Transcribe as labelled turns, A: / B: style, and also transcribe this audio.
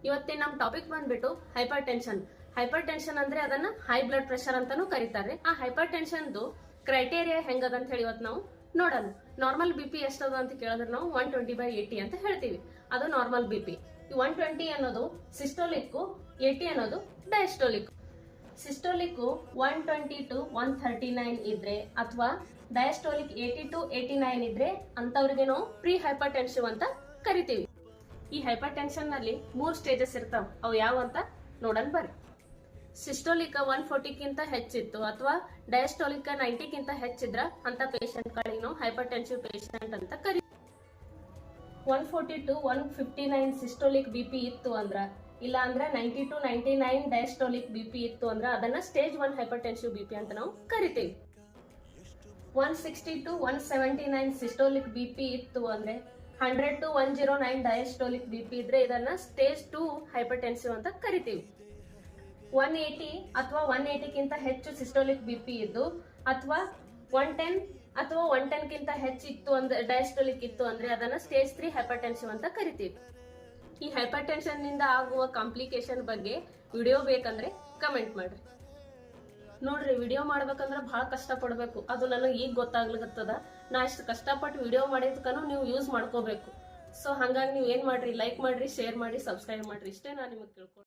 A: ಇವತ್ತಿನ ನಮ್ ಟಾಪಿಕ್ ಬಂದ್ಬಿಟ್ಟು ಹೈಪರ್ ಟೆನ್ಷನ್. ಹೈಪರ್ ಟೆನ್ಷನ್ ಅಂದ್ರೆ ಅದನ್ನ ಹೈ ಬ್ಲಡ್ ಪ್ರೆಷರ್ ಅಂತಾನೂ ಕರೀತಾರೆ. ಆ ಹೈಪರ್ ಟೆನ್ಷನ್ ಕ್ರೈಟೇರಿಯಾ ಹೆಂಗದ ಅಂತ ಹೇಳಿ ಇವತ್ತು ನಾವು ನೋಡೋಣ. ನಾರ್ಮಲ್ ಬಿಪಿ ಎಷ್ಟದ ಅಂತ ಕೇಳಿದ್ರೆ ನಾವು 120/80 ಅಂತ ಹೇಳ್ತೀವಿ. ಅದು ನಾರ್ಮಲ್ ಬಿಪಿ. 120 ಅನ್ನೋದು ಸಿಸ್ಟೋಲಿಕ್, 80 ಅನ್ನೋದು ಡಯಾಸ್ಟೋಲಿಕ್. ಸಿಸ್ಟೋಲಿಕ್ 120 to 139 ಇದ್ರೆ ಅಥವಾ ಡಯಾಸ್ಟೋಲಿಕ್ 80 to 89 ಇದ್ರೆ ಅಂತವ್ರಿಗೆ ನಾವು ಪ್ರೀ ಹೈಪರ್ ಟೆನ್ಸಿವ್ ಅಂತ ಕರಿತೀವಿ. ಈ ಹೈಪರ್ ಟೆನ್ಷನ್ ನಲ್ಲಿ 3 ಸ್ಟೇಜಸ್ ಇರ್ತಾವ. ಅವು ಯಾವ ಅಂತ ನೋಡೋಣ ಬರ್ರಿ. ಸಿಸ್ಟೋಲಿಕ್ 140ಕ್ಕಿಂತ ಹೆಚ್ಚಿತ್ತು ಅಥವಾ ಡಯಾಸ್ಟೋಲಿಕ್ 90ಕ್ಕಿಂತ ಹೆಚ್ಚಿದ್ರ ಅಂತ ಪೇಷಂಟ್ ಗಳಿಗೆ ನಾವು ಹೈಪರ್ ಟೆನ್ಸಿವ್ ಪೇಷಂಟ್ ಅಂತ ಕರಿತೀವಿ. 140 to 159 ಸಿಸ್ಟೋಲಿಕ್ ಬಿಪಿ ಇತ್ತು ಅಂದ್ರ, ಇಲ್ಲ ಅಂದ್ರೆ 90 to 99 ಡಯಾಸ್ಟೋಲಿಕ್ ಬಿಪಿ ಇತ್ತು ಅಂದ್ರ ಅದನ್ನ ಸ್ಟೇಜ್ 1 ಹೈಪರ್ ಟೆನ್ಸಿವ್ ಬಿಪಿ ಅಂತ ನಾವು ಕರಿತೀವಿ. 160 to 179 ಸಿಸ್ಟೋಲಿಕ್ ಬಿಪಿ ಇತ್ತು ಅಂದ್ರೆ 100 to 109 ಡಯಾಸ್ಟೋಲಿಕ್ ಬಿಪಿ ಇದ್ರೆ ಇದನ್ನ ಸ್ಟೇಜ್ 2 ಹೈಪರ್ ಟೆನ್ಸಿವ್ ಅಂತ ಕರಿತೀವಿ. 180 ಅಥವಾ 180ಕ್ಕಿಂತ ಹೆಚ್ಚು ಸಿಸ್ಟೋಲಿಕ್ ಬಿಪಿ ಇದ್ದು ಅಥವಾ 110 ಅಥವಾ 110ಕ್ಕಿಂತ ಹೆಚ್ಚಿತ್ತು ಅಂದ್ರೆ ಡಯಾಸ್ಟೋಲಿಕ್ ಇತ್ತು ಅಂದ್ರೆ ಅದನ್ನ ಸ್ಟೇಜ್ 3 ಹೈಪರ್ ಟೆನ್ಸಿವ್ ಅಂತ ಕರಿತೀವಿ. ಈ ಹೈಪರ್ ಟೆನ್ಷನ್ ನಿಂದ ಆಗುವ ಕಾಂಪ್ಲಿಕೇಶನ್ ಬಗ್ಗೆ ವಿಡಿಯೋ ಬೇಕಂದ್ರೆ ಕಮೆಂಟ್ ಮಾಡ್ರಿ. ನೋಡ್ರಿ, ವಿಡಿಯೋ ಮಾಡ್ಬೇಕಂದ್ರೆ ಬಹಳ ಕಷ್ಟ ಪಡ್ಬೇಕು. ಅದು ನನಗೆ ಈಗ ಗೊತ್ತಾಗ್ಲಿಕತ್ತದ. ನಾ ಇಷ್ಟು ಕಷ್ಟಪಟ್ಟು ವಿಡಿಯೋ ಮಾಡಿದ್ಕನು ನೀವು ಯೂಸ್ ಮಾಡ್ಕೋಬೇಕು. ಸೊ ಹಂಗಾಗಿ ನೀವು ಏನ್ ಮಾಡ್ರಿ, ಲೈಕ್ ಮಾಡ್ರಿ, ಶೇರ್ ಮಾಡಿ, ಸಬ್ಸ್ಕ್ರೈಬ್ ಮಾಡ್ರಿ. ಇಷ್ಟೇ ನಾನು ನಿಮಗೆ ಕೇಳ್ಕೊಂಡು